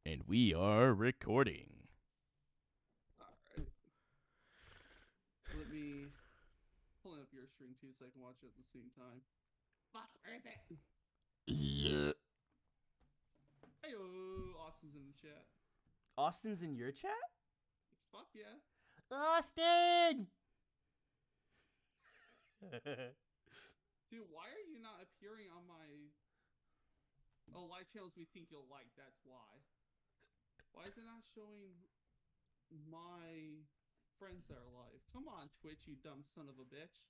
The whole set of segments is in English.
And we are recording. Alright. Let me pull up your stream too so I can watch it at the same time. Fuck, where is it? Yeah. Hey, Austin's in the chat. Austin's in your chat? Fuck yeah. Austin! Dude, why are you not appearing on my live channels we think you'll like? That's why. Why is it not showing my friends that are live? Come on, Twitch, you dumb son of a bitch.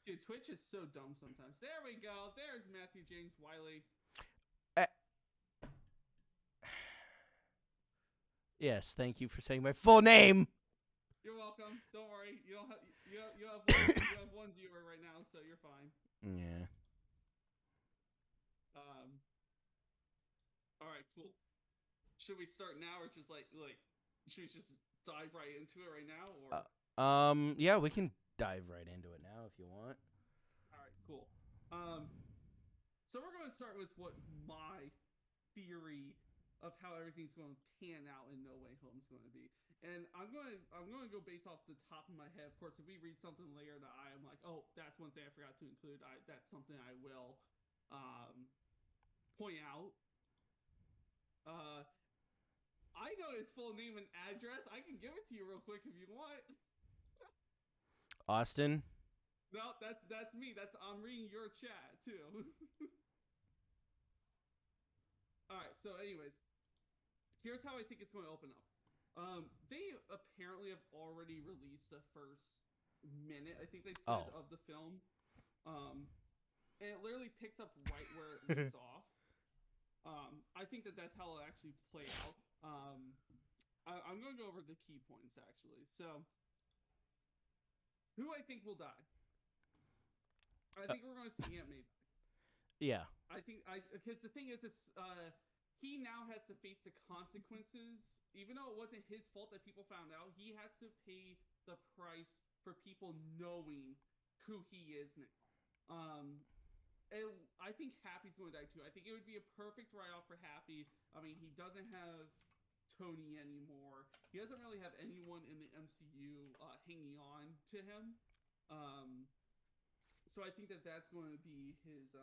Dude, Twitch is so dumb sometimes. There we go. There's Matthew James Wiley. Yes, thank you for saying my full name. You're welcome. Don't worry. You have one viewer right now, so you're fine. Yeah. All right, cool. Should we start now, or just like should we just dive right into it right now, or? Yeah, we can dive right into it now if you want. All right, cool. So we're going to start with what my theory of how everything's going to pan out in No Way Home is going to be, and I'm going to go based off the top of my head. Of course, if we read something later that I'm like, oh, that's one thing I forgot to include. That's something I will point out. I know his full name and address. I can give it to you real quick if you want. Austin? No, that's me. I'm reading your chat too. All right. So, anyways, here's how I think it's going to open up. They apparently have already released the first minute, I think they said, of the film. And it literally picks up right where it leaves off. I think that's how it'll actually play out. I'm going to go over the key points, actually. So, who I think will die? I think we're going to see Aunt May die. Yeah. Because the thing is, he now has to face the consequences. Even though it wasn't his fault that people found out, he has to pay the price for people knowing who he is now. And I think Happy's going to die too. I think it would be a perfect write-off for Happy. I mean, he doesn't have Tony anymore. He doesn't really have anyone in the MCU hanging on to him. So I think that's going to be his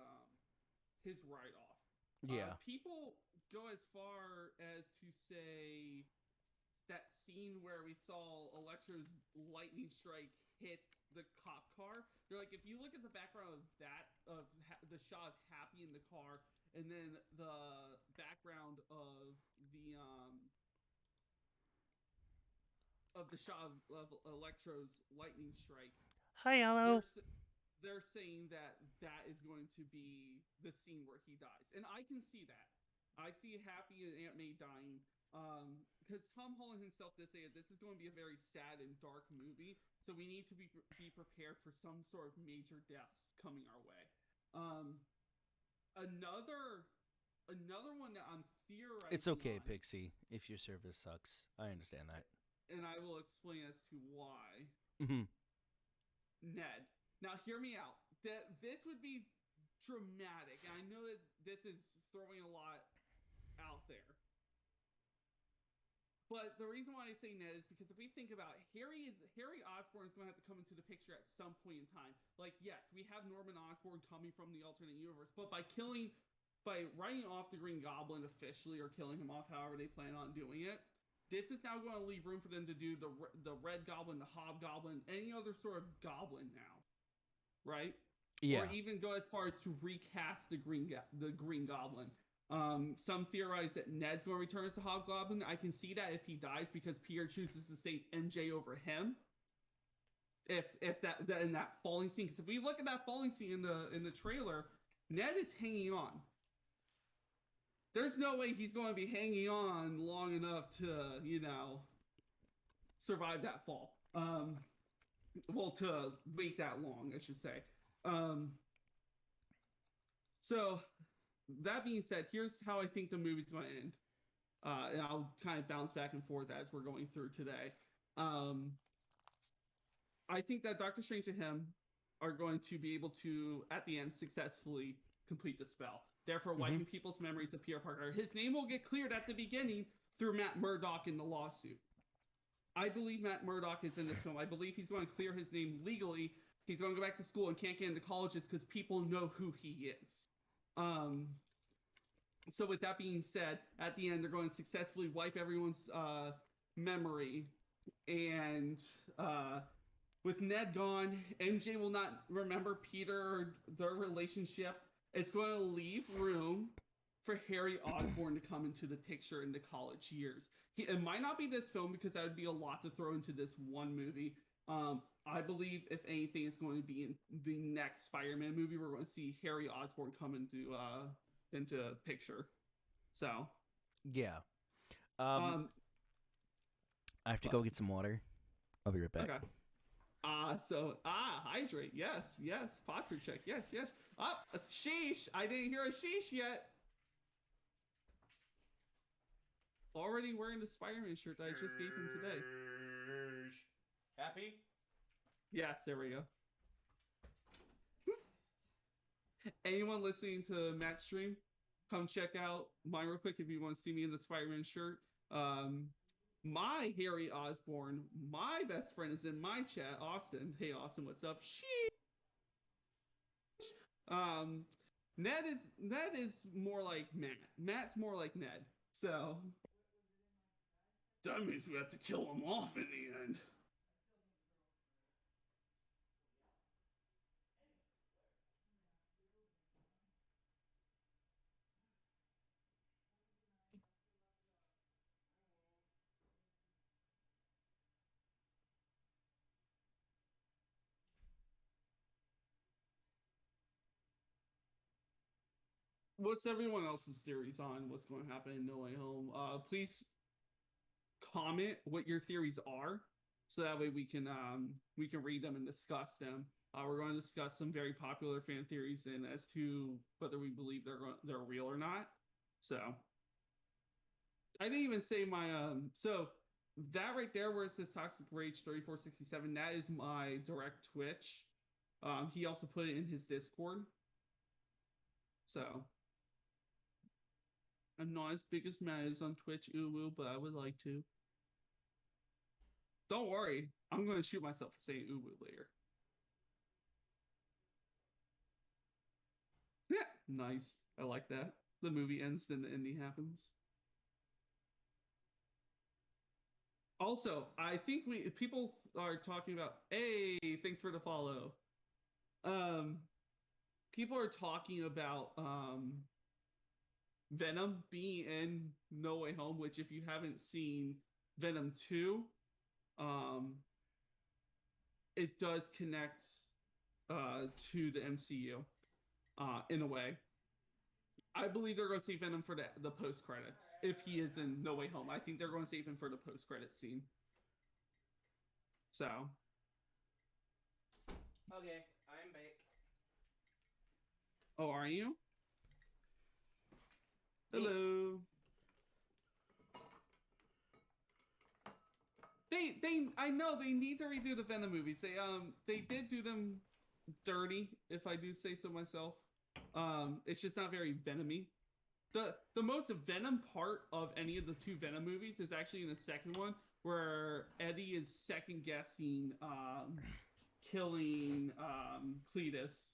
write-off. Yeah. People go as far as to say that scene where we saw Electro's lightning strike hit the cop car. They're like, if you look at the background of that, the shot of Happy in the car, and then the background of the shot of Electro's lightning strike. Hi, hello. They're saying that is going to be the scene where he dies, and I can see that. I see Happy and Aunt May dying. Because Tom Holland himself did say this is going to be a very sad and dark movie, so we need to be prepared for some sort of major deaths coming our way. Another one that I'm theorizing. It's okay, Pixie, if your service sucks. I understand that. And I will explain as to why. Mm-hmm. Ned. Now, hear me out. This would be dramatic, and I know that this is throwing a lot out there. But the reason why I say Ned is because if we think about it, Harry Osborn is going to have to come into the picture at some point in time. Like, yes, we have Norman Osborn coming from the alternate universe, but by writing off the Green Goblin officially, or killing him off, however they plan on doing it, this is now going to leave room for them to do the Red Goblin, the Hobgoblin, any other sort of goblin now, right? Yeah. Or even go as far as to recast the Green Goblin. Some theorize that Ned's going to return as the Hobgoblin. I can see that if he dies, because Peter chooses to save MJ over him. If that in that falling scene, because if we look at that falling scene in the trailer, Ned is hanging on. There's no way he's going to be hanging on long enough to, survive that fall. Well, to wait that long, I should say. So, that being said, here's how I think the movie's going to end. And I'll kind of bounce back and forth as we're going through today. I think that Doctor Strange and him are going to be able to, at the end, successfully complete the spell. therefore wiping people's memories of Peter Parker. His name will get cleared at the beginning through Matt Murdock in the lawsuit. I believe Matt Murdock is in this film. I believe he's going to clear his name legally. He's going to go back to school and can't get into colleges because people know who he is. So with that being said, at the end, they're going to successfully wipe everyone's memory. And with Ned gone, MJ will not remember Peter or their relationship. It's going to leave room for Harry Osborn to come into the picture in the college years. It might not be this film because that would be a lot to throw into this one movie. I believe, if anything, is going to be in the next Spider-Man movie. We're going to see Harry Osborn come into picture. So, yeah. I have to go get some water. I'll be right back. Okay. Hydrate. Yes. Posture check. Yes. A sheesh. I didn't hear a sheesh yet. Already wearing the Spider-Man shirt that I just gave him today. Happy? Yes, there we go. Anyone listening to Matt's stream, come check out mine real quick if you want to see me in the Spider-Man shirt. My Harry Osborn, my best friend, is in my chat, Austin. Hey, Austin, what's up? Ned is more like Matt. Matt's more like Ned. So that means we have to kill him off in the end. What's everyone else's theories on what's going to happen in No Way Home? Please comment what your theories are, so that way we can read them and discuss them. We're going to discuss some very popular fan theories and as to whether we believe they're real or not. So I didn't even say my so that right there where it says ToxicRage3467, that is my direct Twitch. He also put it in his Discord. So I'm not as big as Matt is on Twitch, but I would like to. Don't worry, I'm going to shoot myself for saying later. Yeah, nice. I like that. The movie ends, then the ending happens. Also, I think people are talking about, hey, thanks for the follow. People are talking about Venom being in No Way Home, which if you haven't seen Venom 2, it does connect to the MCU in a way. I believe they're going to save Venom for the post-credits. If he is in No Way Home, I think they're going to save him for the post-credit scene. So. Okay, I'm back. Oh, are you? Thanks. Hello. I know they need to redo the Venom movies. They did do them dirty, if I do say so myself. It's just not very Venom-y. The most Venom part of any of the two Venom movies is actually in the second one, where Eddie is second guessing killing Cletus,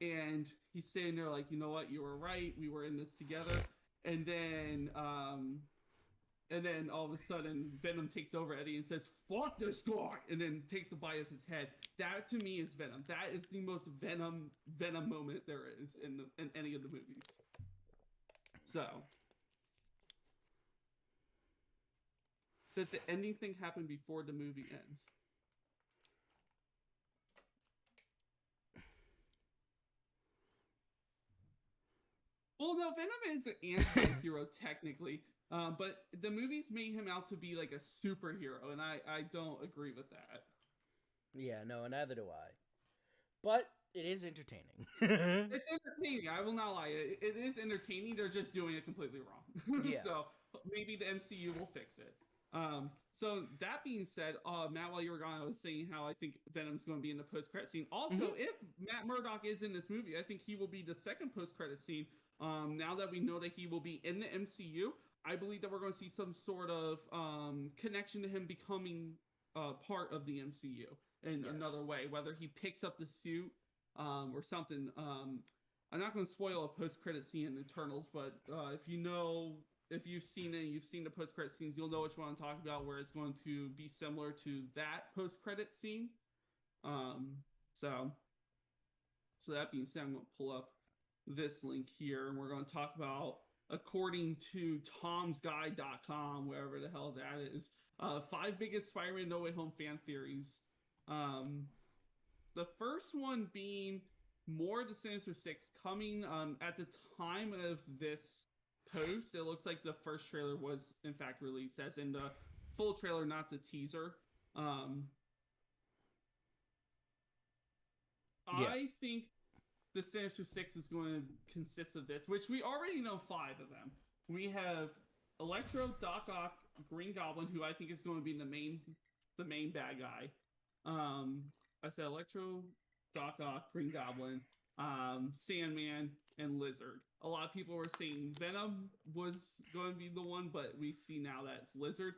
and he's sitting there like, you know what, you were right, we were in this together, and then all of a sudden Venom takes over Eddie and says, "Fuck this guy," and then takes a bite of his head. That to me is Venom. That is the most Venom moment there is in any of the movies. So, does anything happen before the movie ends? Well, no, Venom is an anti-hero technically, but the movies made him out to be like a superhero, and I don't agree with that. Yeah, no, neither do I. But it is entertaining. It's entertaining. I will not lie. It is entertaining. They're just doing it completely wrong. Yeah. So maybe the MCU will fix it. So that being said, Matt, while you were gone, I was saying how I think Venom's going to be in the post-credit scene. Also, if Matt Murdock is in this movie, I think he will be the second post-credit scene, Now that we know that he will be in the MCU, I believe that we're going to see some sort of connection to him becoming part of the MCU in another way, whether he picks up the suit or something. I'm not going to spoil a post-credit scene in Eternals, but if you've seen it, you've seen the post-credit scenes, you'll know which one I'm talking about, where it's going to be similar to that post-credit scene. So that being said, I'm going to pull up this link here, and we're going to talk about, according to tomsguide.com, wherever the hell that is, 5 biggest Spider-Man No Way Home fan theories. The first one being more of the Sinister Six coming at the time of this post. It looks like the first trailer was in fact released, as in the full trailer, not the teaser. I think the Sinister Six is going to consist of this, which we already know 5 of them. We have Electro, Doc Ock, Green Goblin, who I think is going to be the main bad guy. I said Electro, Doc Ock, Green Goblin, Sandman, and Lizard. A lot of people were saying Venom was going to be the one, but we see now that it's Lizard.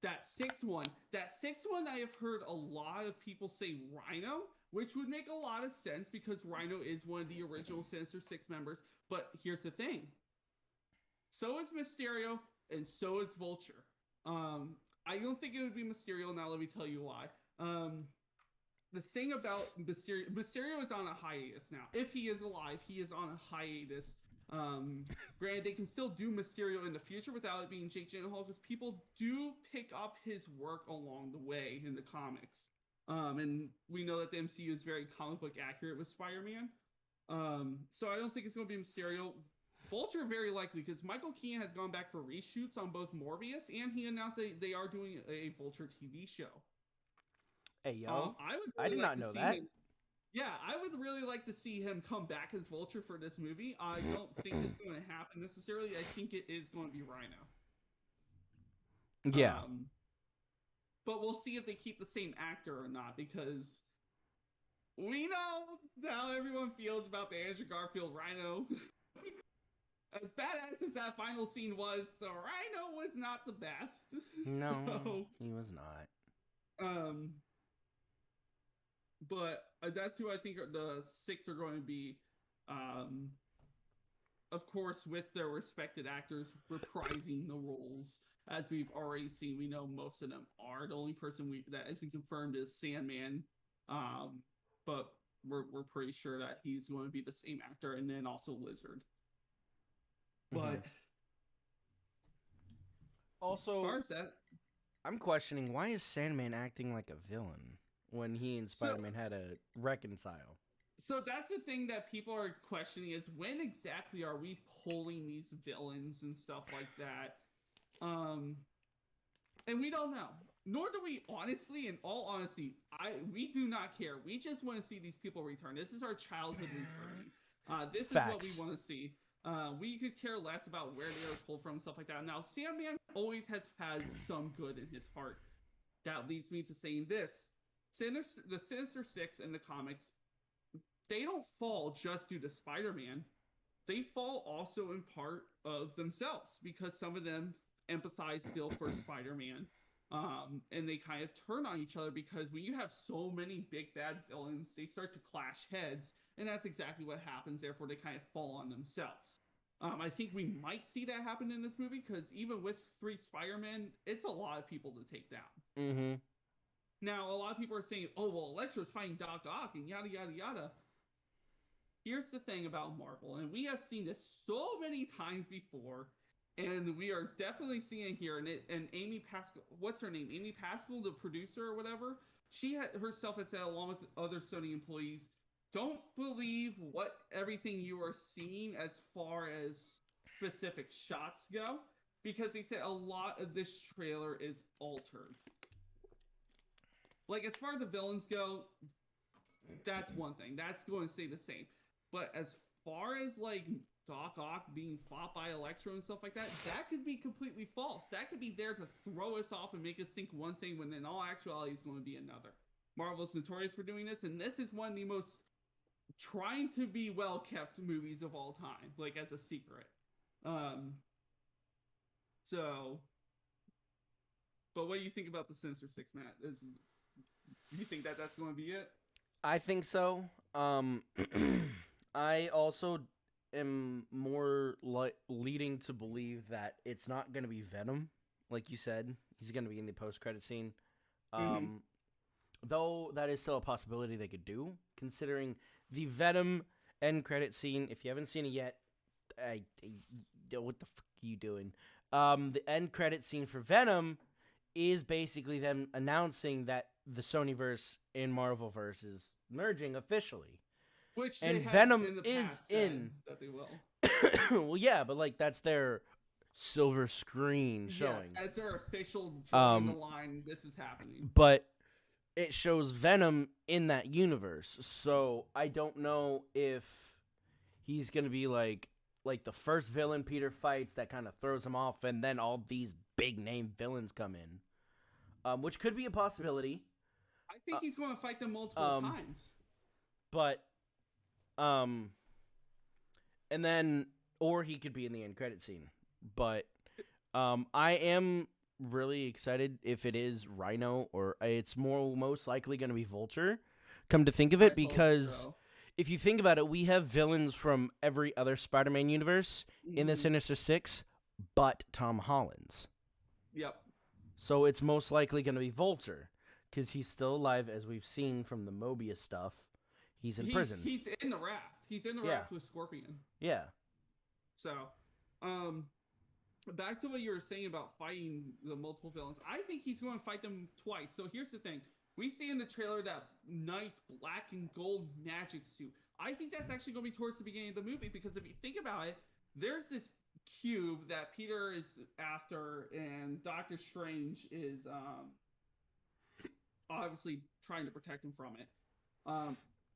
That sixth one I have heard a lot of people say Rhino, which would make a lot of sense because Rhino is one of the original Sinister Six members. But here's the thing. So is Mysterio, and so is Vulture. I don't think it would be Mysterio, now let me tell you why. The thing about Mysterio is on a hiatus now. If he is alive, he is on a hiatus. Granted, they can still do Mysterio in the future without it being Jake Gyllenhaal, because people do pick up his work along the way in the comics. And we know that the MCU is very comic book accurate with Spider-Man. So I don't think it's going to be Mysterio. Vulture, very likely, because Michael Keaton has gone back for reshoots on both Morbius, and he announced they are doing a Vulture TV show. Hey, yo. I did not know that. Yeah, I would really like to see him come back as Vulture for this movie. I don't think it's going to happen necessarily. I think it is going to be Rhino. Yeah. But we'll see if they keep the same actor or not, because we know how everyone feels about the Andrew Garfield Rhino. As badass as that final scene was, the Rhino was not the best. No, he was not. But that's who I think the 6 are going to be. Of course, with their respected actors reprising the roles, as we've already seen. We know most of them are. The only person that isn't confirmed is Sandman, but we're pretty sure that he's going to be the same actor, and then also Lizard. But also, as far as that, I'm questioning, why is Sandman acting like a villain when he and Spider-Man had to reconcile? So that's the thing that people are questioning, is when exactly are we pulling these villains and stuff like that? And we don't know. Nor do we, honestly, in all honesty, we do not care. We just want to see these people return. This is our childhood returning. This Facts. is what we want to see. We could care less about where they were pulled from and stuff like that. Now, Sandman always has had some good in his heart. That leads me to saying this. The Sinister Six in the comics, they don't fall just due to Spider-Man. They fall also in part of themselves, because some of them empathize still for Spider-Man. And they kind of turn on each other, because when you have so many big bad villains, they start to clash heads, and that's exactly what happens. Therefore, they kind of fall on themselves. I think we might see that happen in this movie, because even with 3 Spider-Men, it's a lot of people to take down. Now, a lot of people are saying, oh, well, Electro's fighting Doc Ock and yada, yada, yada. Here's the thing about Marvel, and we have seen this so many times before, and we are definitely seeing it here. And Amy Pascal, what's her name? Amy Pascal, the producer or whatever, she herself has said, along with other Sony employees, don't believe everything you are seeing as far as specific shots go, because they said a lot of this trailer is altered. Like, as far as the villains go, that's one thing. That's going to stay the same. But as far as, like, Doc Ock being fought by Electro and stuff like that, that could be completely false. That could be there to throw us off and make us think one thing, when in all actuality is going to be another. Marvel's notorious for doing this, and this is one of the most trying to be well-kept movies of all time, like as a secret. Um, so, but what do you think about the Sinister Six, Matt? You think that that's going to be it? I think so. I also am more leading to believe that it's not going to be Venom, like you said. He's going to be in the post-credit scene. Though that is still a possibility they could do, considering the Venom end credit scene. If you haven't seen it yet, what the fuck are you doing? The end credit scene for Venom is basically them announcing that the Sonyverse and Marvelverse is merging officially. Which and they have Venom in the is past in that they will. Well, yeah, but like that's their silver screen showing. Yes, as their official drawing the line, this is happening. But it shows Venom in that universe, so I don't know if he's gonna be like the first villain Peter fights that kind of throws him off, and then all these big name villains come in, which could be a possibility. I think he's going to fight them multiple times. But, and then, or he could be in the end credit scene. But, I am really excited if it is Rhino, or it's most likely going to be Vulture. Come to think of it, because if you think about it, we have villains from every other Spider-Man universe in the Sinister Six, but Tom Holland's. Yep. So it's most likely going to be Vulture, because he's still alive, as we've seen from the Mobius stuff. He's in prison. He's in the raft. He's in the raft with Scorpion. Yeah. So, back to what you were saying about fighting the multiple villains. I think he's going to fight them twice. So here's the thing. We see in the trailer that nice black and gold magic suit. I think that's actually going to be towards the beginning of the movie, because if you think about it, there's this cube that Peter is after, and Doctor Strange is obviously trying to protect him from it.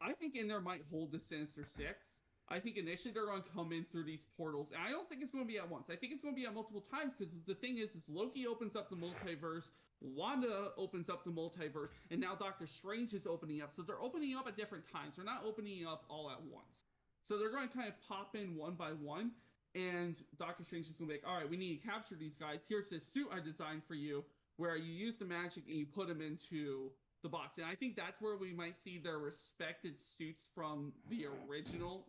I think in there might hold the Sinister Six. I think initially they're going to come in through these portals, and I don't think it's going to be at once. I think it's going to be at multiple times, because the thing is Loki opens up the multiverse, Wanda opens up the multiverse, and now Doctor Strange is opening up. So they're opening up at different times. They're not opening up all at once. So they're going to kind of pop in one by one, and Doctor Strange is going to be like, all right, we need to capture these guys. Here's this suit I designed for you, where you use the magic and you put them into the box. And I think that's where we might see their respected suits from their original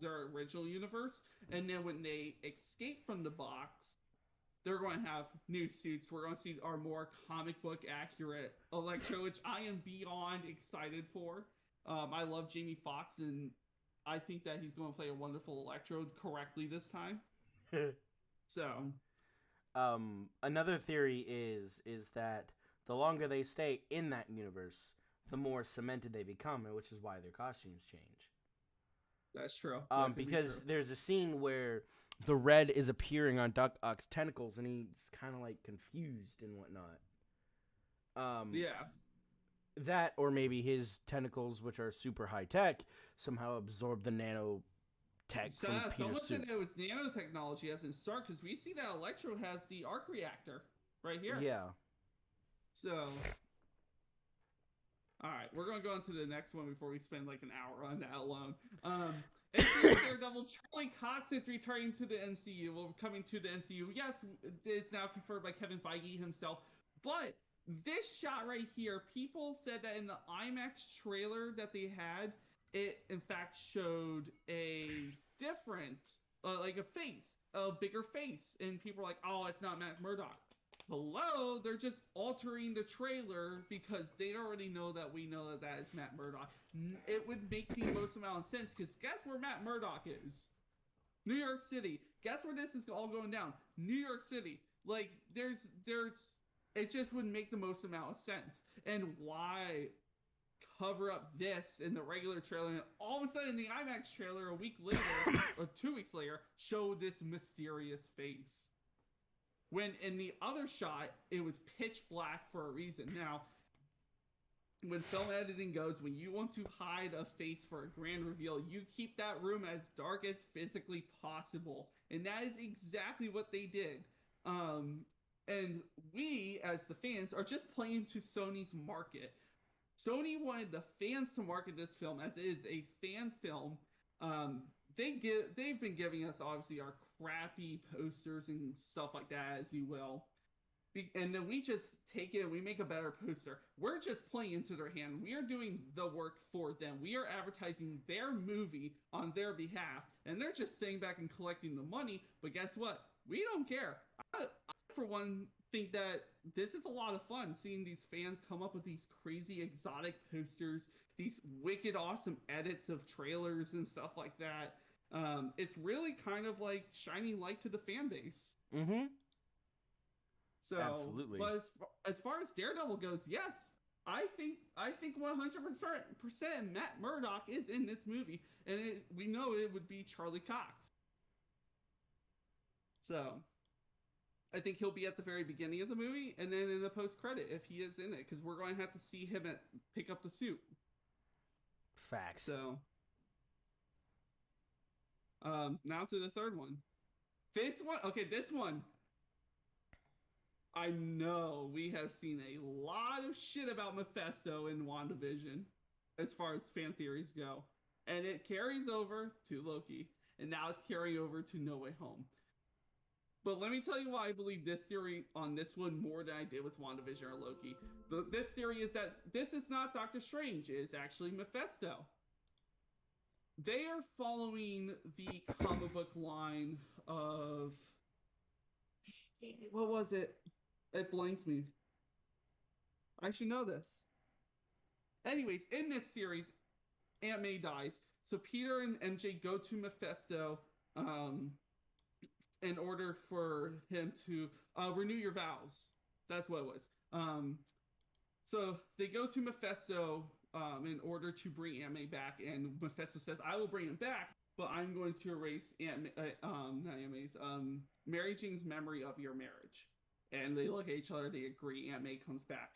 universe. And then when they escape from the box, they're going to have new suits. We're going to see our more comic book accurate Electro, which I am beyond excited for. I love Jamie Foxx, and I think that he's going to play a wonderful Electro correctly this time. So, another theory is that the longer they stay in that universe, the more cemented they become, which is why their costumes change. That's true. Because there's a scene where the red is appearing on Doc Ock's tentacles, and he's kind of like confused and whatnot. Yeah. That, or maybe his tentacles, which are super high tech, somehow absorb the nano tech from Peter's someone suit. said it was nanotechnology as in Stark, because we see that Electro has the arc reactor right here. Yeah. So, all right, we're going to go into the next one before we spend like an hour on that alone. Daredevil, Charlie Cox is returning to the MCU. Well, coming to the MCU. Yes, it's now confirmed by Kevin Feige himself. But this shot right here, people said that in the IMAX trailer that they had, it in fact showed a different, like a face, a bigger face. And people are like, oh, it's not Matt Murdock. Hello, they're just altering the trailer because they already know that we know that is Matt Murdock. It would make the most amount of sense, because guess where Matt Murdock is? New York City. Guess where this is all going down? New York City. Like, it just would make the most amount of sense. And why cover up this in the regular trailer, and all of a sudden in the IMAX trailer a week later, or 2 weeks later, show this mysterious face? When in the other shot, it was pitch black for a reason. Now, when film editing goes, when you want to hide a face for a grand reveal, you keep that room as dark as physically possible. And that is exactly what they did. And we, as the fans, are just playing to Sony's market. Sony wanted the fans to market this film as it is a fan film, they've been giving us obviously our crappy posters and stuff like that, as you will. And then we just take it and we make a better poster. We're just playing into their hand. We are doing the work for them. We are advertising their movie on their behalf, and they're just sitting back and collecting the money. But guess what? We don't care. I for one, think that this is a lot of fun seeing these fans come up with these crazy exotic posters, these wicked awesome edits of trailers and stuff like that. It's really kind of like shining light to the fan base. Mm-hmm. So, Absolutely. but as far as Daredevil goes, yes, I think 100% Matt Murdock is in this movie, and we know it would be Charlie Cox. So, I think he'll be at the very beginning of the movie, and then in the post credit if he is in it, because we're going to have to see him pick up the suit. Facts. So, now to the third one. This one. I know we have seen a lot of shit about Mephisto in WandaVision, as far as fan theories go. And it carries over to Loki, and now it's carrying over to No Way Home. But let me tell you why I believe this theory on this one more than I did with WandaVision or Loki. This theory is that this is not Doctor Strange, it is actually Mephisto. They are following the comic book line of... What was it? It blanked me. I should know this. Anyways, in this series, Aunt May dies. So Peter and MJ go to Mephisto in order for him to renew your vows. That's what it was. So they go to Mephisto in order to bring Aunt May back. And Mephisto says, I will bring him back, but I'm going to erase Mary Jane's memory of your marriage. And they look at each other, they agree, Aunt May comes back.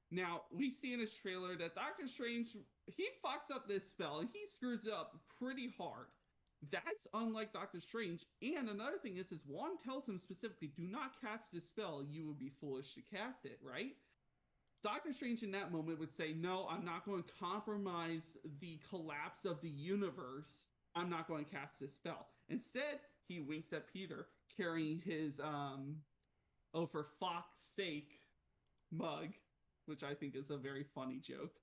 Now, we see in this trailer that Doctor Strange, he fucks up this spell, and he screws it up pretty hard. That's unlike Doctor Strange. And another thing is Wand tells him specifically, do not cast this spell, you would be foolish to cast it, right? Doctor Strange in that moment would say, no, I'm not going to compromise the collapse of the universe. I'm not going to cast this spell. Instead, he winks at Peter, carrying his, for Fox's sake mug, which I think is a very funny joke.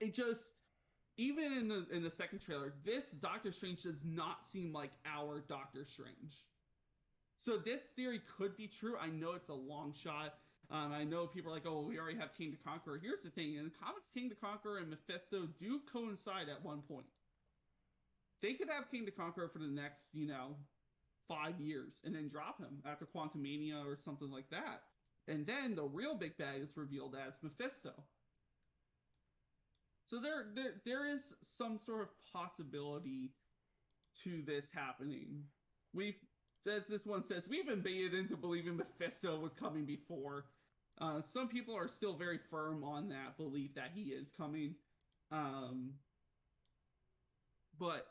It just, even in the second trailer, this Doctor Strange does not seem like our Doctor Strange. So this theory could be true. I know it's a long shot. I know people are like, oh, well, we already have King the Conqueror. Here's the thing. In the comics, King the Conqueror and Mephisto do coincide at one point. They could have King the Conqueror for the next, 5 years and then drop him after Quantumania or something like that. And then the real big bad is revealed as Mephisto. So there is some sort of possibility to this happening. As this one says, we've been baited into believing Mephisto was coming before. Some people are still very firm on that belief that he is coming. But,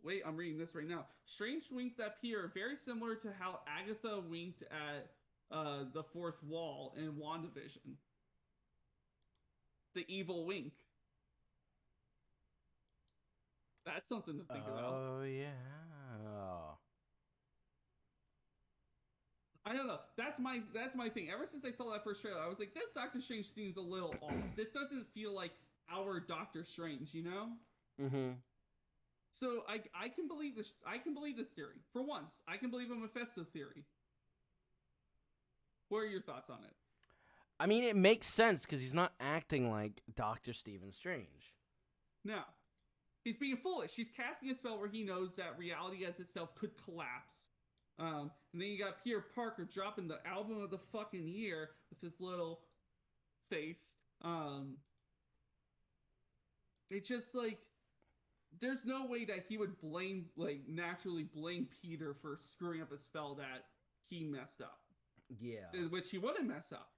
wait, I'm reading this right now. Strange winked at Peter, very similar to how Agatha winked at the fourth wall in WandaVision. The evil wink. That's something to think about. Oh, yeah. I don't know. That's my thing. Ever since I saw that first trailer, I was like, this Doctor Strange seems a little off. This doesn't feel like our Doctor Strange, Mm-hmm. So I can believe this. I can believe this theory. For once, I can believe a Mephisto theory. What are your thoughts on it? I mean, it makes sense because he's not acting like Dr. Stephen Strange. No. He's being foolish. He's casting a spell where he knows that reality as itself could collapse. And then you got Peter Parker dropping the album of the fucking year with his little face. It's just like, there's no way that he would naturally blame Peter for screwing up a spell that he messed up. Yeah. Which he wouldn't mess up.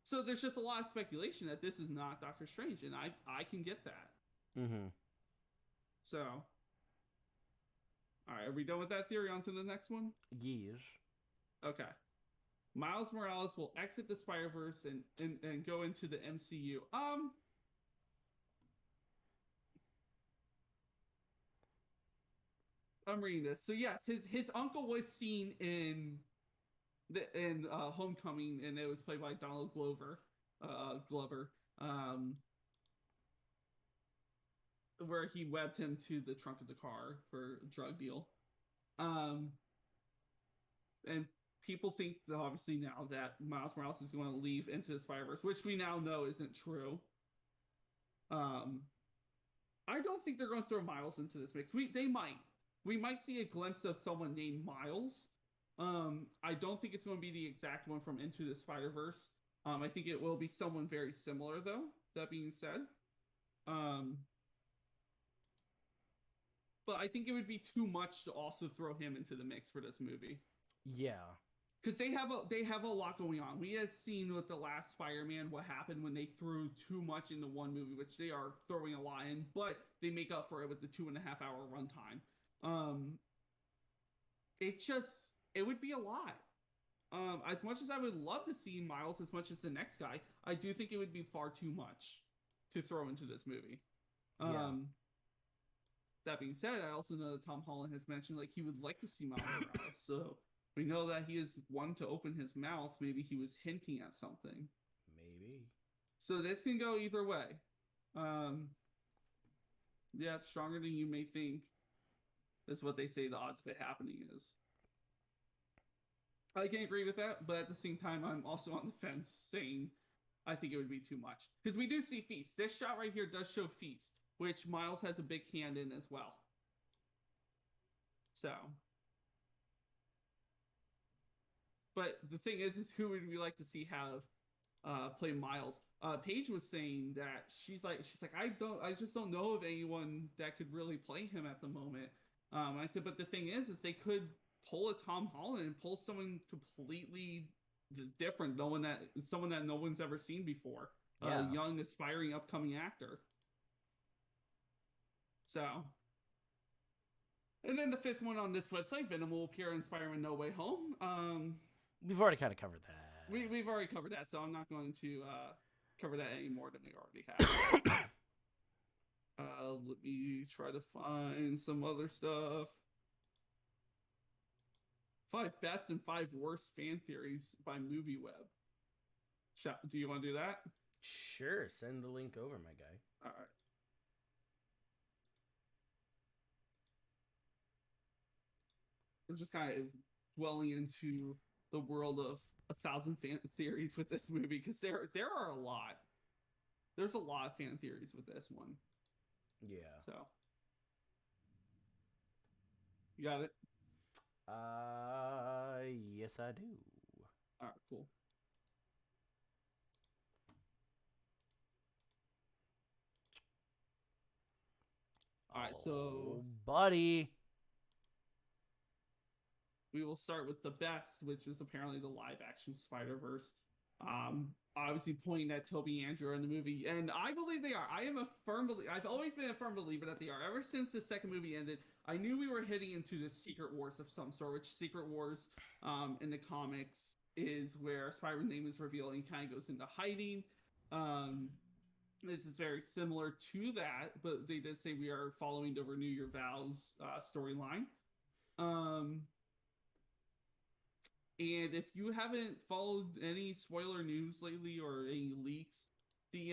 So there's just a lot of speculation that this is not Doctor Strange, and I can get that. Mm-hmm. So, all right, are we done with that theory? On to the next one? Yes. Okay. Miles Morales will exit the Spider-Verse and go into the MCU. I'm reading this. So yes, his uncle was seen in Homecoming, and it was played by Donald Glover, where he webbed him to the trunk of the car for a drug deal. And people think that obviously now that Miles Morales is going to leave Into the Spider-Verse, which we now know isn't true. I don't think they're going to throw Miles into this mix. They might. We might see a glimpse of someone named Miles. I don't think it's going to be the exact one from Into the Spider-Verse. I think it will be someone very similar, though. That being said, but I think it would be too much to also throw him into the mix for this movie. Yeah, because they have a lot going on. We have seen with the last Spider-Man what happened when they threw too much into one movie, which they are throwing a lot in, but they make up for it with the 2.5-hour runtime. It would be a lot. As much as I would love to see Miles as much as the next guy, I do think it would be far too much to throw into this movie. That being said, I also know that Tom Holland has mentioned like he would like to see Miles Morales, so we know that he is one to open his mouth. Maybe he was hinting at something. Maybe. So this can go either way. Yeah, it's stronger than you may think. Is what they say the odds of it happening is. I can agree with that, but at the same time, I'm also on the fence saying I think it would be too much. Because we do see Feast. This shot right here does show Feast, which Miles has a big hand in as well. So. But the thing is who would we like to see have play Miles? Paige was saying that she's like I just don't know of anyone that could really play him at the moment. I said, but the thing is they could pull a Tom Holland and pull someone completely different, someone that no one's ever seen before, a young, aspiring, upcoming actor. So, and then the fifth one on this website, Venom will appear in Spider-Man No Way Home. We've already kind of covered that. We've already covered that, so I'm not going to cover that any more than we already have. Let me try to find some other stuff. 5 best and 5 worst fan theories by MovieWeb. Do you want to do that? Sure, send the link over, my guy. All right. We're just kind of dwelling into the world of 1,000 fan theories with this movie, because there are a lot. There's a lot of fan theories with this one. Yeah. So. You got it? Yes, I do. All right, cool. All right, so buddy, we will start with the best, which is apparently the live-action Spider-Verse. Obviously pointing at Tobey and Andrew in the movie, and I believe they are. I've always been a firm believer that they are. Ever since the second movie ended, I knew we were heading into the Secret Wars of some sort, which Secret Wars in the comics is where Spider-Man's name is revealed and kind of goes into hiding. This is very similar to that, but they did say we are following the Renew Your Vows storyline. And if you haven't followed any spoiler news lately or any leaks, the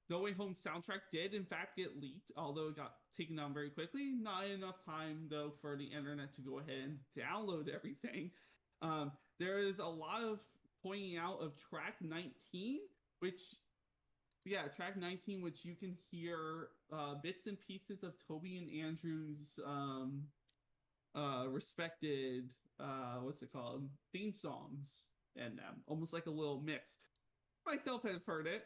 No Way Home soundtrack did in fact get leaked, although it got taken down very quickly. Not enough time though for the internet to go ahead and download everything. There is a lot of pointing out of track 19, which you can hear bits and pieces of Tobey and Andrew's respected theme songs and almost like a little mix. Myself have heard it.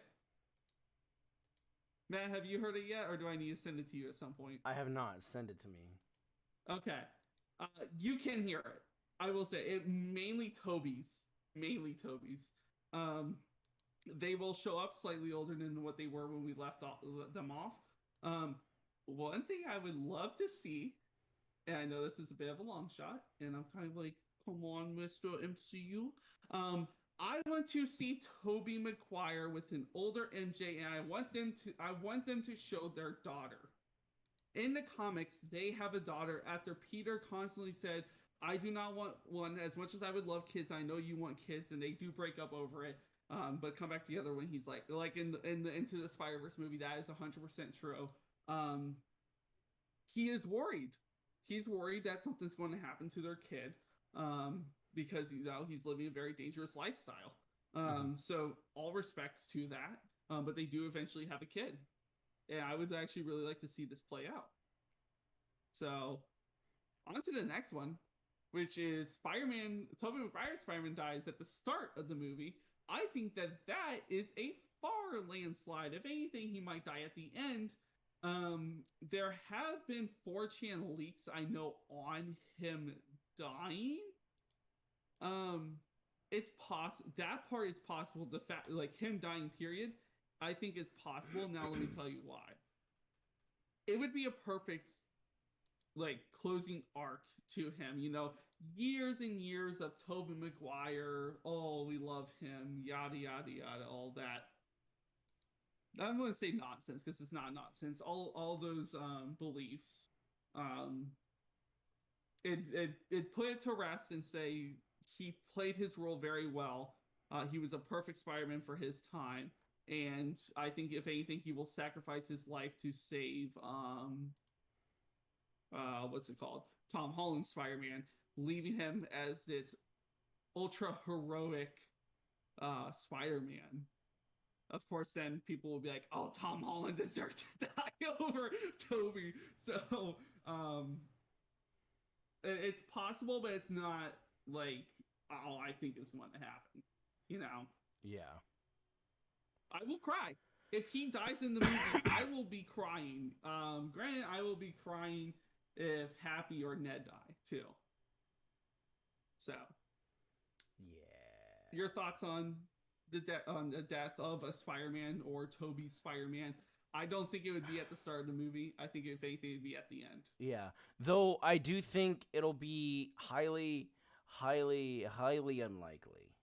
Matt, have you heard it yet, or do I need to send it to you at some point? I have not. Send it to me. Okay. You can hear it. I will say it mainly Toby's. They will show up slightly older than what they were when we left them off. One thing I would love to see, and I know this is a bit of a long shot, and I'm kind of like, come on, Mr. MCU. I want to see Tobey Maguire with an older MJ, and I want them to show their daughter. in the comics, they have a daughter after Peter constantly said, I do not want one. As much as I would love kids, I know you want kids, and they do break up over it. But come back together when he's like in the Into the Spider-Verse movie, that is 100% true. He is worried. He's worried that something's going to happen to their kid, because he's living a very dangerous lifestyle. So all respects to that. But they do eventually have a kid, and I would actually really like to see this play out. So on to the next one, which is Spider-Man. Tobey Maguire's Spider-Man dies at the start of the movie. I think that is a far landslide. If anything, he might die at the end. There have been 4chan leaks I know on him dying. It's possible. That part is possible. The fact, like him dying, period, I think is possible. Now let me tell you why. It would be a perfect closing arc to him. Years and years of Tobey Maguire. Oh, we love him. Yada yada yada. All that. I'm going to say nonsense because it's not nonsense. All those beliefs. It put it to rest and say he played his role very well. He was a perfect Spider-Man for his time, and I think if anything, he will sacrifice his life to save what's it called? Tom Holland's Spider-Man, leaving him as this ultra heroic Spider-Man. Of course, then people will be like, "Oh, Tom Holland deserved to die over Tobey." So, it's possible, but it's not I think is going to happen. Yeah. I will cry if he dies in the movie. I will be crying. Granted, I will be crying if Happy or Ned die too. So, yeah. Your thoughts on the death of a Spider-Man or Tobey's Spider-Man? I don't think it would be at the start of the movie. I think if anything, it'd be at the end. Yeah. Though I do think it'll be highly, highly, highly unlikely.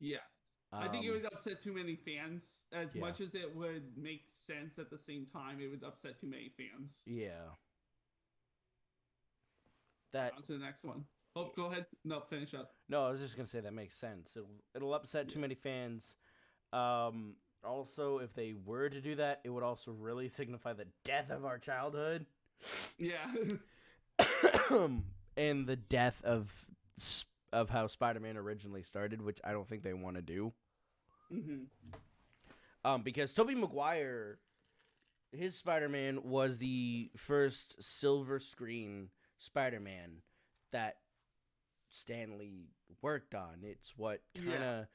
Yeah. I think it would upset too many fans. As much as it would make sense at the same time, it would upset too many fans. Yeah. On to the next one. Oh, go ahead. No, finish up. No, I was just going to say that makes sense. It'll upset too many fans. Also, if they were to do that, it would also really signify the death of our childhood. Yeah. And the death of how Spider-Man originally started, which I don't think they want to do. Mm-hmm. Because Tobey Maguire, his Spider-Man was the first silver screen Spider-Man that Stan Lee worked on. It's what kind of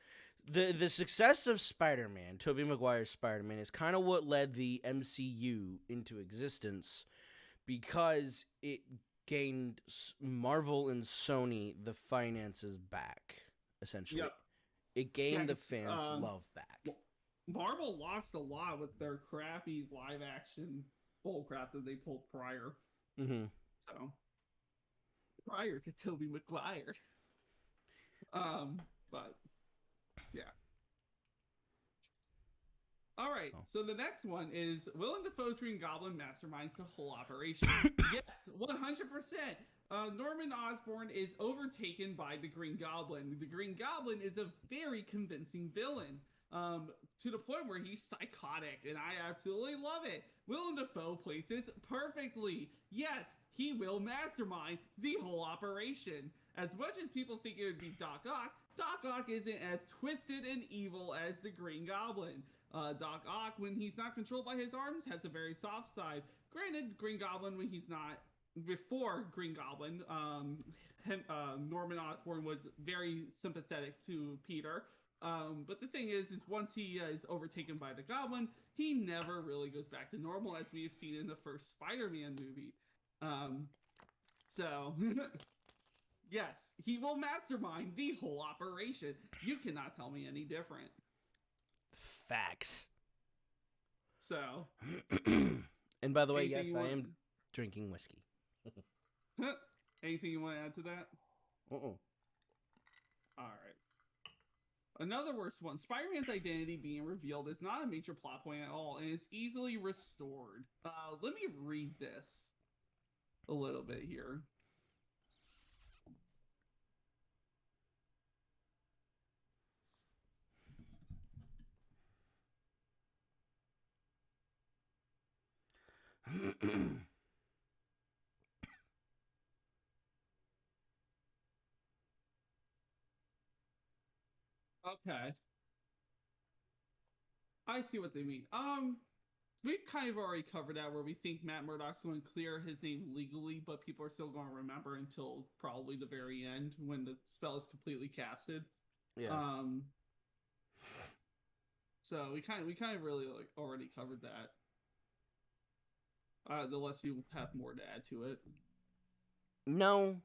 the success of Spider-Man, Tobey Maguire's Spider-Man, is kind of what led the MCU into existence, because it gained Marvel and Sony the finances back, essentially. Yep. It gained the fans' love back. Marvel lost a lot with their crappy live-action bullcrap that they pulled prior. Mm-hmm. So, prior to Tobey Maguire. But, yeah. All right, so the next one is Willem Dafoe's Green Goblin masterminds the whole operation. Yes, 100%. Norman Osborn is overtaken by the Green Goblin. The Green Goblin is a very convincing villain, to the point where he's psychotic, and I absolutely love it. Willem Dafoe plays this perfectly. Yes, he will mastermind the whole operation. As much as people think it would be Doc Ock isn't as twisted and evil as the Green Goblin. Doc Ock, when he's not controlled by his arms, has a very soft side. Granted, Green Goblin, when he's not, before Green Goblin, Norman Osborn was very sympathetic to Peter. But the thing is once he is overtaken by the Goblin, he never really goes back to normal, as we've seen in the first Spider-Man movie. So, yes, he will mastermind the whole operation. You cannot tell me any different. Facts. So. And by the way, yes, I am drinking whiskey. Anything you want to add to that? Uh-uh. All right. Another worst one. Spider-Man's identity being revealed is not a major plot point at all, and is easily restored. Let me read this a little bit here. Okay. I see what they mean. We've kind of already covered that where we think Matt Murdock's going to clear his name legally, but people are still going to remember until probably the very end when the spell is completely casted. Yeah. So we kind of really like already covered that. Unless you have more to add to it. No.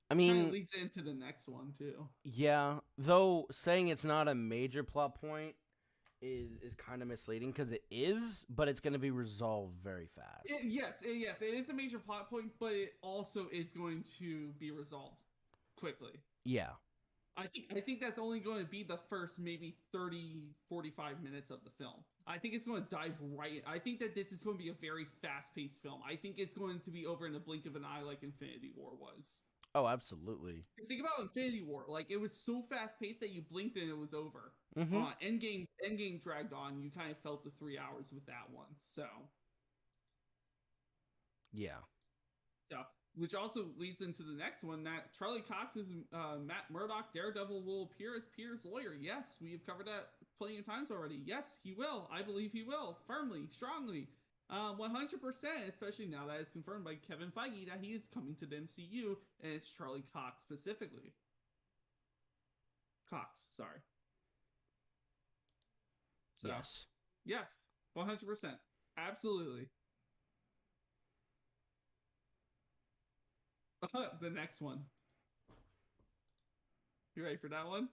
I Kind mean, of leads into the next one too. yeah, though saying it's not a major plot point is kind of misleading because it is, but it's going to be resolved very fast. Yes, it is a major plot point, but it also is going to be resolved quickly. Yeah. I think that's only going to be the first maybe 30, 45 minutes of the film. I think it's going to dive right in. I think that this is going to be a very fast-paced film. I think it's going to be over in the blink of an eye like Infinity War was. Oh, absolutely. Think about Infinity War. Like, it was so fast-paced that you blinked and it was over. Mm-hmm. Endgame dragged on. You kind of felt the 3 hours with that one. So. Yeah. So, which also leads into the next one, that Charlie Cox's Matt Murdock Daredevil will appear as Peter's lawyer. Yes, we have covered that plenty of times already. Yes, he will. I believe he will. Firmly, strongly. 100%, especially now that it's confirmed by Kevin Feige that he is coming to the MCU, and it's Charlie Cox specifically. Cox, sorry. So, yes, 100%. Absolutely. The next one. You ready for that one?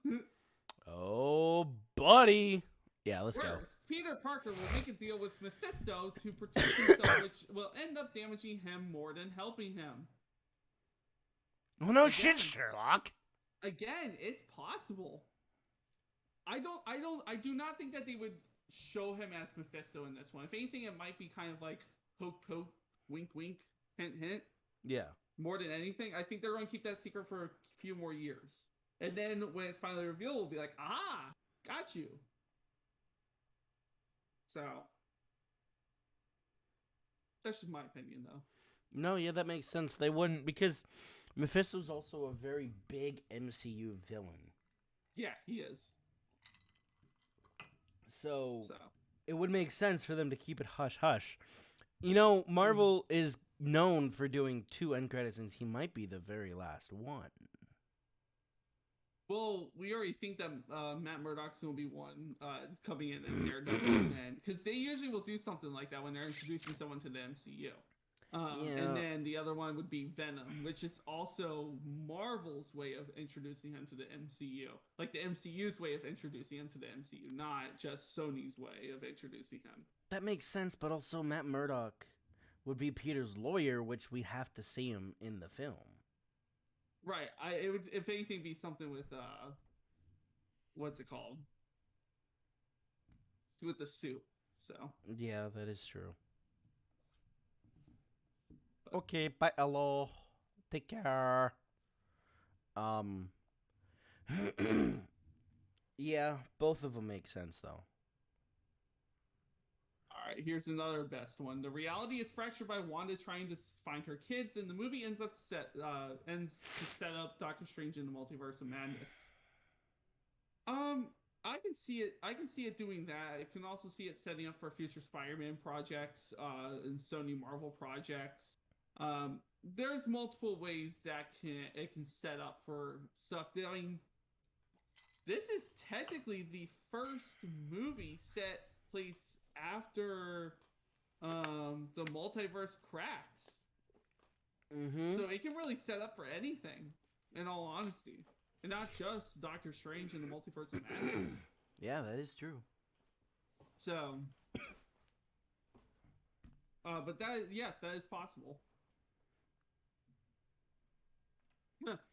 Oh, buddy. Yeah, let's go. Peter Parker will make a deal with Mephisto to protect himself, which will end up damaging him more than helping him. Oh, no shit, Sherlock. Again, it's possible. I do not think that they would show him as Mephisto in this one. If anything, it might be kind of like poke, poke, wink, wink, hint, hint. Yeah. More than anything, I think they're going to keep that secret for a few more years. And then when it's finally revealed, we'll be like, ah, got you. So, that's just my opinion, though. No, yeah, that makes sense. They wouldn't, because Mephisto's also a very big MCU villain. Yeah, he is. So it would make sense for them to keep it hush-hush. You know, Marvel is known for doing 2 end credit scenes. He might be the very last one. Well, we already think that Matt Murdock's going to be one coming in as Daredevil, because they usually will do something like that when they're introducing someone to the MCU. And then the other one would be Venom, which is also Marvel's way of introducing him to the MCU. Like the MCU's way of introducing him to the MCU, not just Sony's way of introducing him. That makes sense, but also Matt Murdock would be Peter's lawyer, which we have to see him in the film. Right. It would, if anything, be something with what's it called? With the suit. So. Yeah, that is true. Okay, bye, hello. Take care. Yeah, both of them make sense though. Alright, here's another best one. The reality is fractured by Wanda trying to find her kids, and the movie ends to set up Doctor Strange in the Multiverse of Madness. I can see it doing that. I can also see it setting up for future Spider-Man projects, and Sony Marvel projects. There's multiple ways that it can set up for stuff. I mean, this is technically the first movie set place after the multiverse cracks. So it can really set up for anything, in all honesty. And not just Doctor Strange and the Multiverse of Madness. Yeah, that is true. So, but that is possible.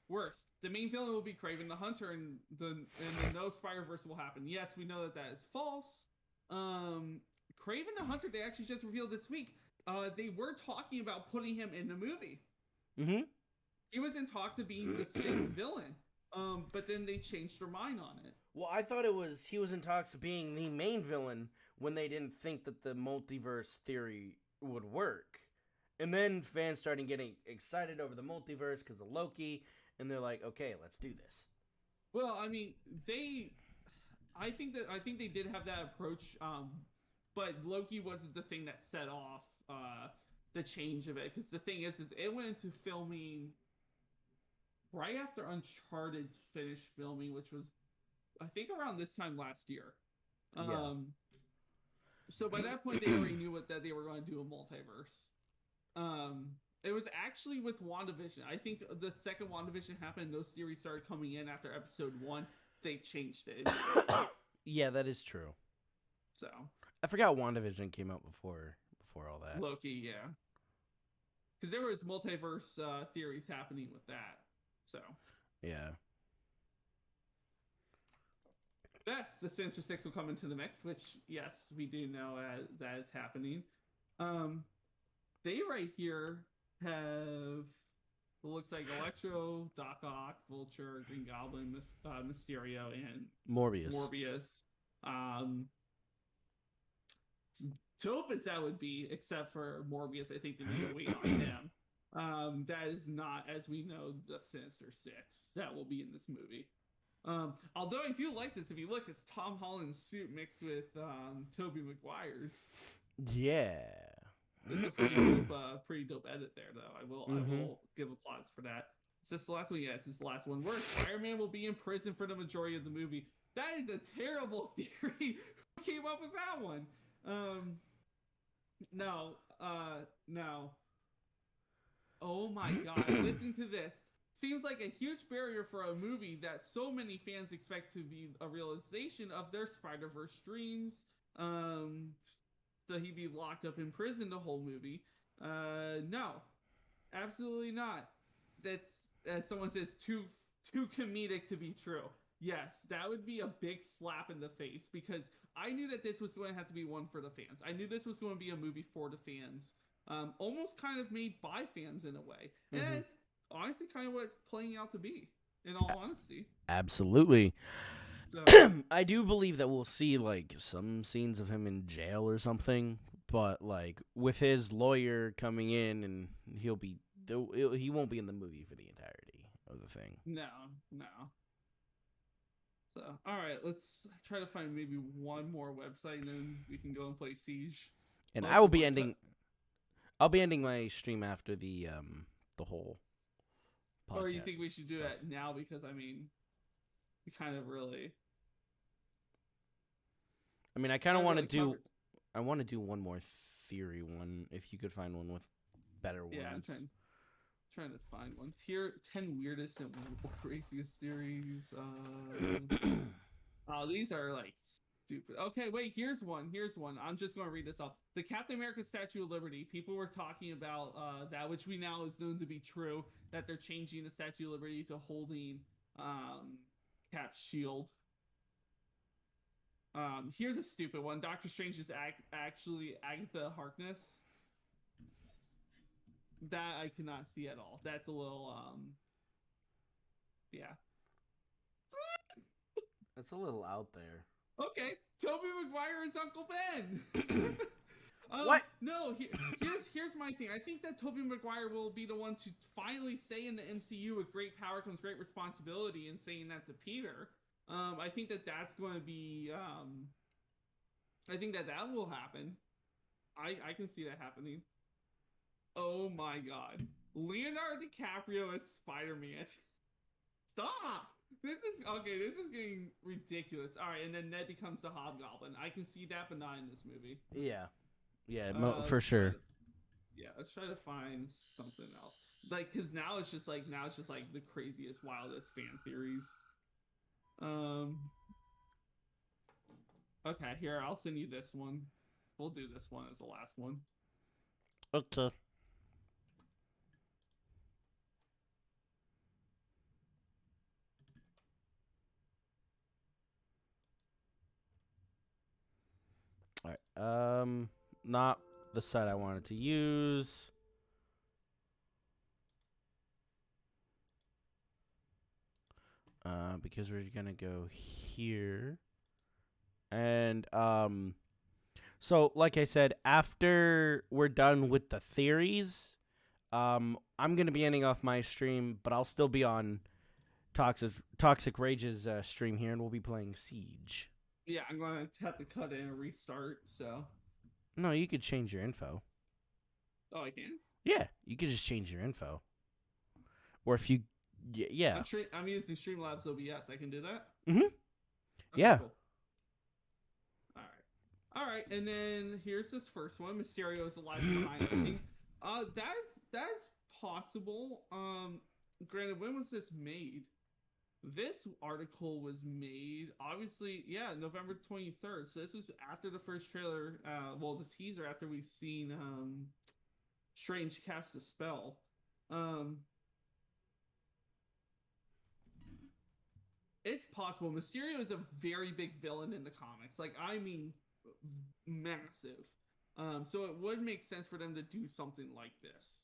Worse, the main villain will be Kraven the Hunter, and the no Spider-Verse will happen. Yes, we know that is false. Kraven the Hunter, they actually just revealed this week. They were talking about putting him in the movie. Mm-hmm. He was in talks of being the sixth villain. But then they changed their mind on it. Well, I thought he was in talks of being the main villain when they didn't think that the multiverse theory would work. And then fans started getting excited over the multiverse because of Loki, and they're like, okay, let's do this. Well, I mean, I think they did have that approach, but Loki wasn't the thing that set off the change of it. Because the thing is it went into filming right after Uncharted finished filming, which was, I think, around this time last year. Yeah. So by that point, they already knew that they were going to do a multiverse. It was actually with WandaVision. I think the second WandaVision happened, those theories started coming in after episode 1. They changed it. Yeah, that is true. So I forgot WandaVision came out before all that. Loki, yeah. Because there was multiverse theories happening with that. So yeah. Yes, the Sinister Six will come into the mix, which, yes, we do know that is happening. They right here have what looks like Electro, Doc Ock, Vulture, Green Goblin, Mysterio, and Morbius. Dope as that would be, except for Morbius, I think they need to wait on him. That is not, as we know, the Sinister Six that will be in this movie. Although I do like this, if you look, it's Tom Holland's suit mixed with Tobey Maguire's. Yeah. It's a pretty dope edit there, though. I will give applause for that. Is this the last one? Yes, this is the last one. Where Spider-Man will be in prison for the majority of the movie. That is a terrible theory. Who came up with that one? No. Oh my god, listen to this. Seems like a huge barrier for a movie that so many fans expect to be a realization of their Spider-Verse dreams. So he'd be locked up in prison the whole movie. No, absolutely not. That's, as someone says, too comedic to be true. Yes, that would be a big slap in the face, because I knew that this was going to have to be one for the fans. I knew this was going to be a movie for the fans. Almost kind of made by fans in a way. And that's honestly kind of what it's playing out to be, in all honesty. Absolutely. So. I do believe that we'll see, like, some scenes of him in jail or something, but, like, with his lawyer coming in, and he won't be in the movie for the entirety of the thing. No. So, all right, let's try to find maybe one more website, and then we can go and play Siege. And I will be ending. I'll be ending my stream after the whole podcast. Or you think we should do that now? Because I mean, we kind of really. I mean, I kind of want to do. I want to do one more theory one. If you could find one with better ones. Yeah, I'm trying to find one. Tier 10 weirdest and craziest theories. Oh, these are like stupid. Okay, wait, here's one. I'm just going to read this off. The Captain America Statue of Liberty. People were talking about that, which we now is known to be true, that they're changing the Statue of Liberty to holding Cap's shield. Here's a stupid one. Doctor Strange is actually Agatha Harkness. That I cannot see at all. That's a little, yeah. That's a little out there. Okay, Tobey Maguire is Uncle Ben. What? No, here's my thing. I think that Tobey Maguire will be the one to finally say in the MCU, with great power comes great responsibility, and saying that to Peter. I think that that's going to be. I think that will happen. I can see that happening. Oh my god. Leonardo DiCaprio as Spider-Man. Stop! This is getting ridiculous. Alright, and then Ned becomes the Hobgoblin. I can see that, but not in this movie. Yeah. For sure. Let's try to find something else. Like, because now it's just like the craziest, wildest fan theories. Okay, here, I'll send you this one. We'll do this one as the last one. Okay. All right. Not the site I wanted to use. Because we're gonna go here. And so like I said, after we're done with the theories, I'm gonna be ending off my stream, but I'll still be on Toxic Rage's stream here, and we'll be playing Siege. Yeah, I'm gonna have to cut it and restart. So. No, you could change your info. Oh, I can. Yeah, you could just change your info. Or if you, yeah. I'm using Streamlabs OBS. I can do that. Mhm. Okay, Yeah. Cool. All right, and then here's this first one. Mysterio Is Alive behind. I think. That's possible. Granted, when was this made? This article was made, obviously, November 23rd. So this was after the first trailer. Well, the teaser after we've seen Strange cast a spell. It's possible. Mysterio is a very big villain in the comics. Like, I mean, massive. So it would make sense for them to do something like this.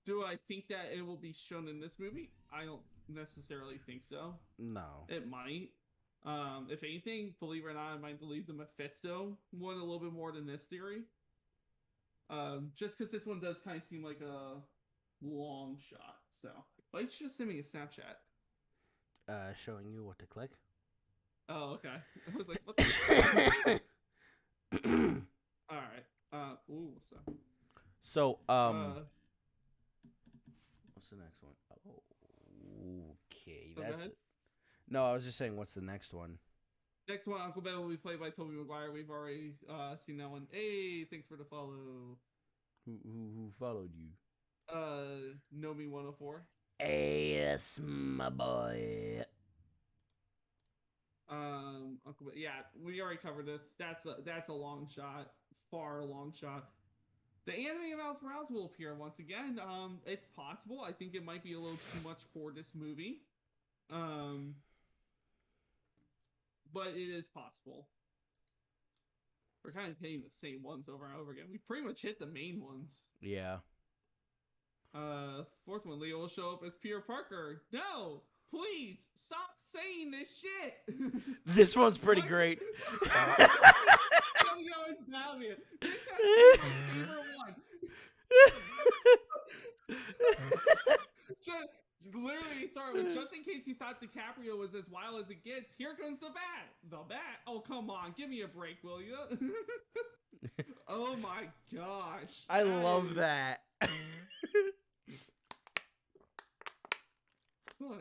Do I think that it will be shown in this movie? I don't necessarily think so. No. It might. If anything, believe it or not, I might believe the Mephisto one a little bit more than this theory. Just because this one does kind of seem like a long shot. So, why don't you just send me a Snapchat? Showing you what to click. Oh, okay. I was like, what the All right. So, what's the next one? Oh, okay. That's it. No, I was just saying, what's the next one? Next one, Uncle Ben will be played by Tobey Maguire. We've already seen that one. Hey, thanks for the follow. Who followed you? Nomi104. Hey, that's my boy. Uncle Ben. Yeah, we already covered this. That's a long shot. Far long shot. The animated Miles Morales will appear once again. It's possible. I think it might be a little too much for this movie. But it is possible. We're kind of hitting the same ones over and over again. We've pretty much hit the main ones. Yeah. Fourth one, Leo will show up as Peter Parker. No! Please! Stop saying this shit! This one's pretty great. Batman. This has to be my favorite one. Literally started with, just in case you thought DiCaprio was as wild as it gets, here comes the bat. The bat? Oh, come on. Give me a break, will you? Oh my gosh. I love that.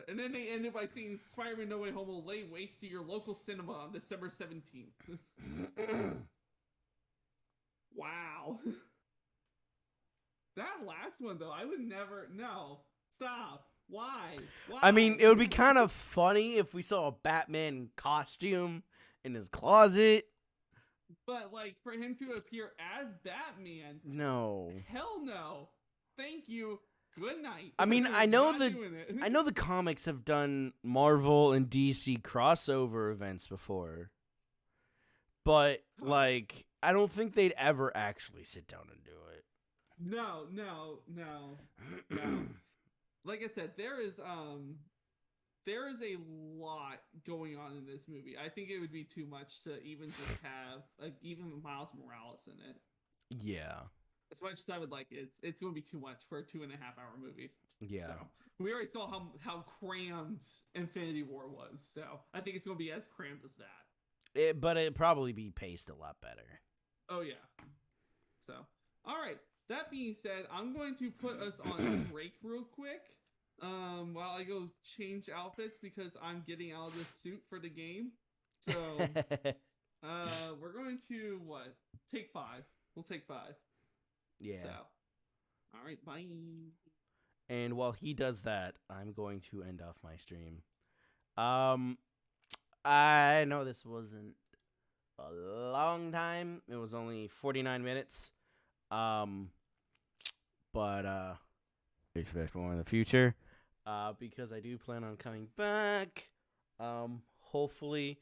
And then they ended by saying Spider-Man No Way Home will lay waste to your local cinema on December 17th. Wow. That last one, though, I would never... No. Stop. Why? I mean, it would be kind of funny if we saw a Batman costume in his closet. But, like, for him to appear as Batman... No. Hell no. Thank you. Good night. I mean, I know the comics have done Marvel and DC crossover events before. But, like, I don't think they'd ever actually sit down and do it. No. Like I said, there is a lot going on in this movie. I think it would be too much to even just have even Miles Morales in it. Yeah. As much as I would like it, it's going to be too much for a 2.5-hour movie. Yeah. So, we already saw how crammed Infinity War was, so I think it's going to be as crammed as that. But it'd probably be paced a lot better. Oh, yeah. So, all right. That being said, I'm going to put us on a break real quick while I go change outfits because I'm getting out of this suit for the game. So, we're going to, take 5. We'll take 5. Yeah. So, all right, bye. And while he does that, I'm going to end off my stream. I know this wasn't a long time. It was only 49 minutes. But expect more in the future. Because I do plan on coming back. Hopefully.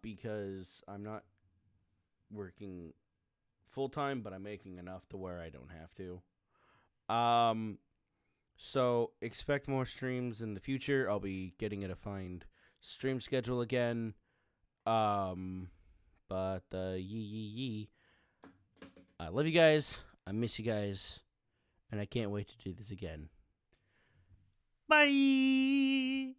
because I'm not working full time, but I'm making enough to where I don't have to. So expect more streams in the future. I'll be getting a defined stream schedule again. But yee. I love you guys. I miss you guys, and I can't wait to do this again. Bye.